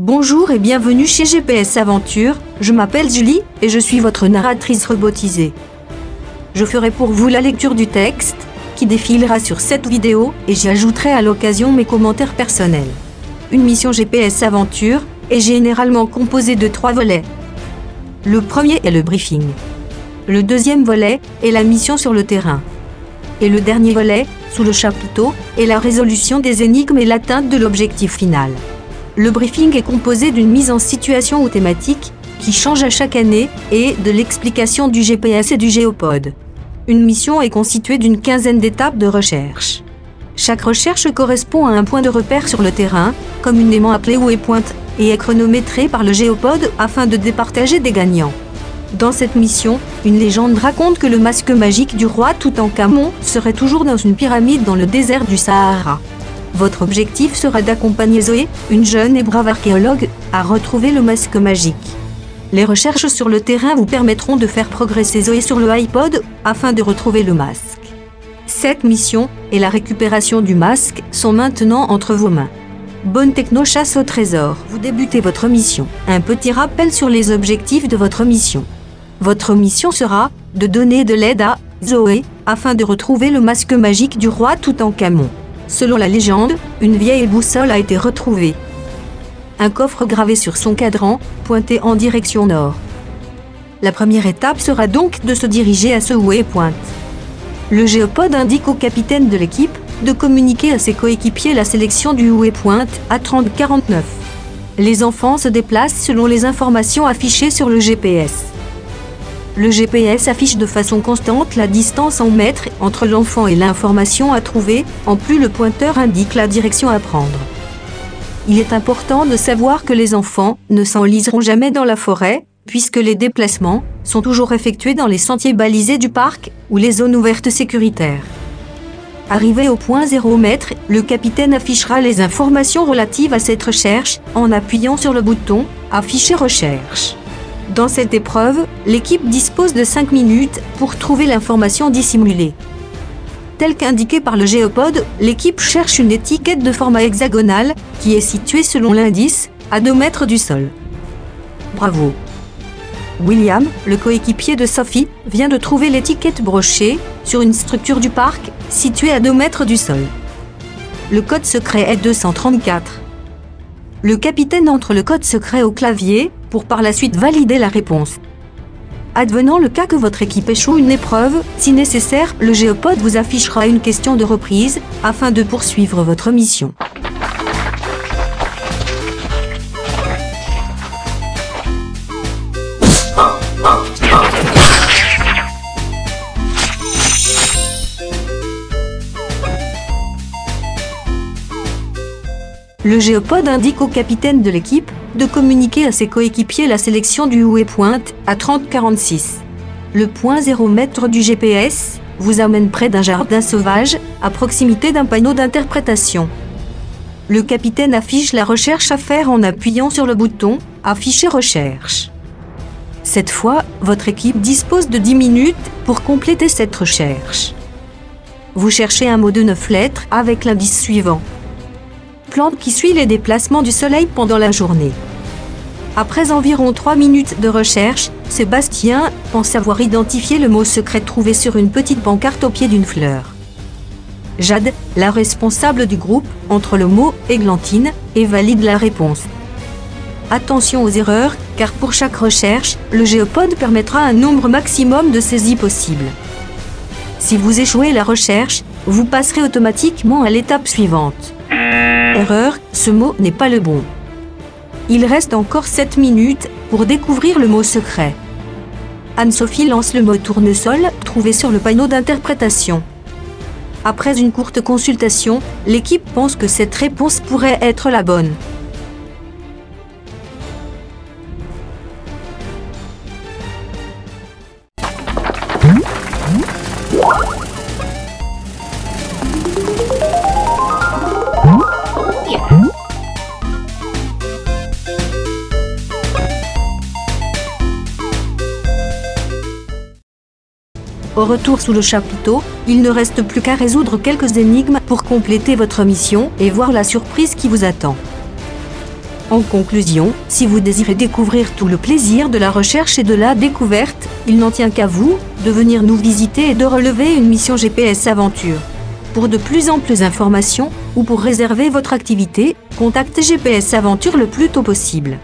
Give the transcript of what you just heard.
Bonjour et bienvenue chez GPS Aventure, je m'appelle Julie, et je suis votre narratrice robotisée. Je ferai pour vous la lecture du texte, qui défilera sur cette vidéo, et j'y ajouterai à l'occasion mes commentaires personnels. Une mission GPS Aventure est généralement composée de 3 volets. Le premier est le briefing. Le deuxième volet est la mission sur le terrain. Et le dernier volet, sous le chapiteau, est la résolution des énigmes et l'atteinte de l'objectif final. Le briefing est composé d'une mise en situation ou thématique, qui change à chaque année, et de l'explication du GPS et du géopode. Une mission est constituée d'une quinzaine d'étapes de recherche. Chaque recherche correspond à un point de repère sur le terrain, communément appelé waypoint, et est chronométrée par le géopode afin de départager des gagnants. Dans cette mission, une légende raconte que le masque magique du roi Toutankhamon serait toujours dans une pyramide dans le désert du Sahara. Votre objectif sera d'accompagner Zoé, une jeune et brave archéologue, à retrouver le masque magique. Les recherches sur le terrain vous permettront de faire progresser Zoé sur le iPod, afin de retrouver le masque. Cette mission, et la récupération du masque, sont maintenant entre vos mains. Bonne techno-chasse au trésor. Vous débutez votre mission. Un petit rappel sur les objectifs de votre mission. Votre mission sera de donner de l'aide à Zoé, afin de retrouver le masque magique du roi Toutankhamon. Selon la légende, une vieille boussole a été retrouvée. Un coffre gravé sur son cadran, pointé en direction nord. La première étape sera donc de se diriger à ce waypoint. Le géopode indique au capitaine de l'équipe de communiquer à ses coéquipiers la sélection du waypoint à 3049. Les enfants se déplacent selon les informations affichées sur le GPS. Le GPS affiche de façon constante la distance en mètres entre l'enfant et l'information à trouver, en plus le pointeur indique la direction à prendre. Il est important de savoir que les enfants ne s'enliseront jamais dans la forêt, puisque les déplacements sont toujours effectués dans les sentiers balisés du parc ou les zones ouvertes sécuritaires. Arrivé au point 0 mètre, le capitaine affichera les informations relatives à cette recherche en appuyant sur le bouton « Afficher recherche ». Dans cette épreuve, l'équipe dispose de 5 minutes pour trouver l'information dissimulée. Tel qu'indiqué par le géopode, l'équipe cherche une étiquette de format hexagonal qui est située selon l'indice, à 2 mètres du sol. Bravo! William, le coéquipier de Sophie, vient de trouver l'étiquette brochée sur une structure du parc située à 2 mètres du sol. Le code secret est 234. Le capitaine entre le code secret au clavier pour par la suite valider la réponse. Advenant le cas que votre équipe échoue une épreuve, si nécessaire, le géopode vous affichera une question de reprise afin de poursuivre votre mission. Le géopode indique au capitaine de l'équipe de communiquer à ses coéquipiers la sélection du waypoint à 3046. Le point 0 mètre du GPS vous amène près d'un jardin sauvage, à proximité d'un panneau d'interprétation. Le capitaine affiche la recherche à faire en appuyant sur le bouton « Afficher recherche ». Cette fois, votre équipe dispose de 10 minutes pour compléter cette recherche. Vous cherchez un mot de 9 lettres avec l'indice suivant. Plante qui suit les déplacements du soleil pendant la journée. Après environ 3 minutes de recherche, Sébastien pense avoir identifié le mot secret trouvé sur une petite pancarte au pied d'une fleur. Jade, la responsable du groupe, entre le mot « églantine » et valide la réponse. Attention aux erreurs, car pour chaque recherche, le géopode permettra un nombre maximum de saisies possibles. Si vous échouez la recherche, vous passerez automatiquement à l'étape suivante. Erreur, ce mot n'est pas le bon. Il reste encore 7 minutes pour découvrir le mot secret. Anne-Sophie lance le mot tournesol, trouvé sur le panneau d'interprétation. Après une courte consultation, l'équipe pense que cette réponse pourrait être la bonne. Au retour sous le chapiteau, il ne reste plus qu'à résoudre quelques énigmes pour compléter votre mission et voir la surprise qui vous attend. En conclusion, si vous désirez découvrir tout le plaisir de la recherche et de la découverte, il n'en tient qu'à vous, de venir nous visiter et de relever une mission GPS Aventure. Pour de plus amples informations, ou pour réserver votre activité, contactez GPS Aventure le plus tôt possible.